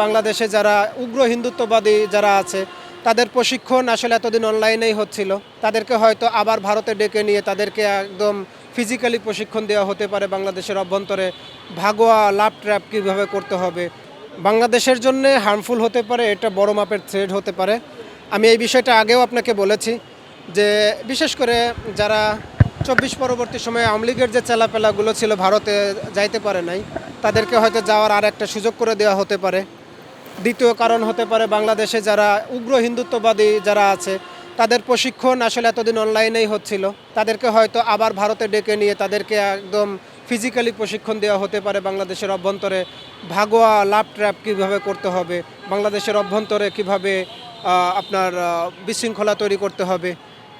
বাংলাদেশে যারা উগ্র হিন্দুত্ববাদী যারা আছে তাদের প্রশিক্ষণ আসলে এতদিন অনলাইনেই হচ্ছিল। তাদেরকে হয়তো আবার ভারতে ডেকে নিয়ে তাদেরকে একদম ফিজিক্যালি প্রশিক্ষণ দেওয়া হতে পারে বাংলাদেশের অভ্যন্তরে। ভাগোয়া লাভ ট্র্যাপ কীভাবে করতে হবে বাংলাদেশের জন্য হার্মফুল হতে পারে, এটা বড় মাপের থ্রেড হতে পারে। আমি এই বিষয়টা আগেও আপনাকে বলেছি যে বিশেষ করে যারা ২৪ পরবর্তী সময়ে আওয়ামী লীগের যে চেলাপেলাগুলো ছিল ভারতে যাইতে পারে নাই, তাদেরকে হয়তো যাওয়ার আর একটা সুযোগ করে দেওয়া হতে পারে। দ্বিতীয় কারণ হতে পারে বাংলাদেশে যারা উগ্র হিন্দুত্ববাদী যারা আছে তাদের প্রশিক্ষণ আসলে এতদিন অনলাইনেই হচ্ছিল। তাদেরকে হয়তো আবার ভারতে ডেকে নিয়ে তাদেরকে একদম ফিজিক্যালি প্রশিক্ষণ দেওয়া হতে পারে বাংলাদেশের অভ্যন্তরে। ভাগোয়া লাভ ট্র্যাপ কীভাবে করতে হবে, বাংলাদেশের অভ্যন্তরে কীভাবে আপনার বিশৃঙ্খলা তৈরি করতে হবে।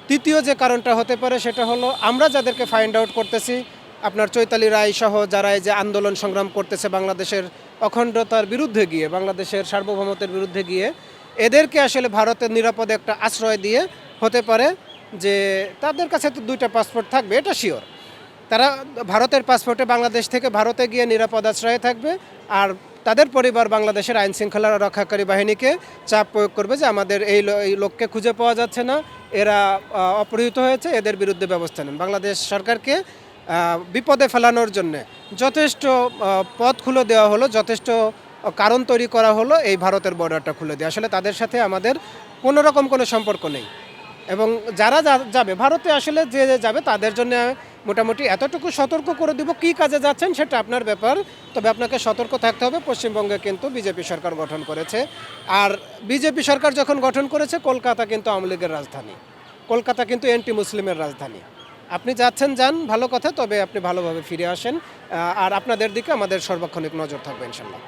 তৃতীয় যে কারণটা হতে পারে সেটা হলো আমরা যাদেরকে ফাইন্ড আউট করতেছি, আপনার চৈতালি রায় সহ যারা এই যে আন্দোলন সংগ্রাম করতেছে বাংলাদেশের অখণ্ডতার বিরুদ্ধে গিয়ে, বাংলাদেশের সার্বভৌমত্বের বিরুদ্ধে গিয়ে, এদেরকে আসলে ভারতের নিরাপদে একটা আশ্রয় দিয়ে হতে পারে যে তাদের কাছে তো 2টা পাসপোর্ট থাকবে, এটা শিওর। তারা ভারতের পাসপোর্টে বাংলাদেশ থেকে ভারতে গিয়ে নিরাপদ আশ্রয়ে থাকবে, আর তাদের পরিবার বাংলাদেশের আইন শৃঙ্খলা রক্ষাকারী বাহিনীকে চাপ প্রয়োগ করবে যে আমাদের এই লোককে খুঁজে পাওয়া যাচ্ছে না, এরা অপহৃত হয়েছে, এদের বিরুদ্ধে ব্যবস্থা নেন। বাংলাদেশ সরকারকে বিপদে ফেলানোর জন্যে যথেষ্ট পথ খুলে দেওয়া হলো, যথেষ্ট কারণ তৈরি করা হলো এই ভারতের বর্ডারটা খুলে দেওয়া। আসলে তাদের সাথে আমাদের কোনো রকম কোনো সম্পর্ক নেই। এবং যারা যাবে ভারতে, আসলে যে যাবে তাদের জন্য মোটামুটি এতটুকু সতর্ক করে দিব, কী কাজে যাচ্ছেন সেটা আপনার ব্যাপার। তবে আপনাকে সতর্ক থাকতে হবে। পশ্চিমবঙ্গে কিন্তু বিজেপি সরকার গঠন করেছে, আর বিজেপি সরকার যখন গঠন করেছে কলকাতা কিন্তু আওয়ামী লীগের রাজধানী, কলকাতা কিন্তু অ্যান্টি মুসলিমের রাজধানী। আপনি যাচ্ছেন যান, ভালো কথা, তবে আপনি ভালোভাবে ফিরে আসেন। আর আপনাদের দিকে আমাদের সর্বক্ষণিক নজর থাকবে ইনশাল্লাহ।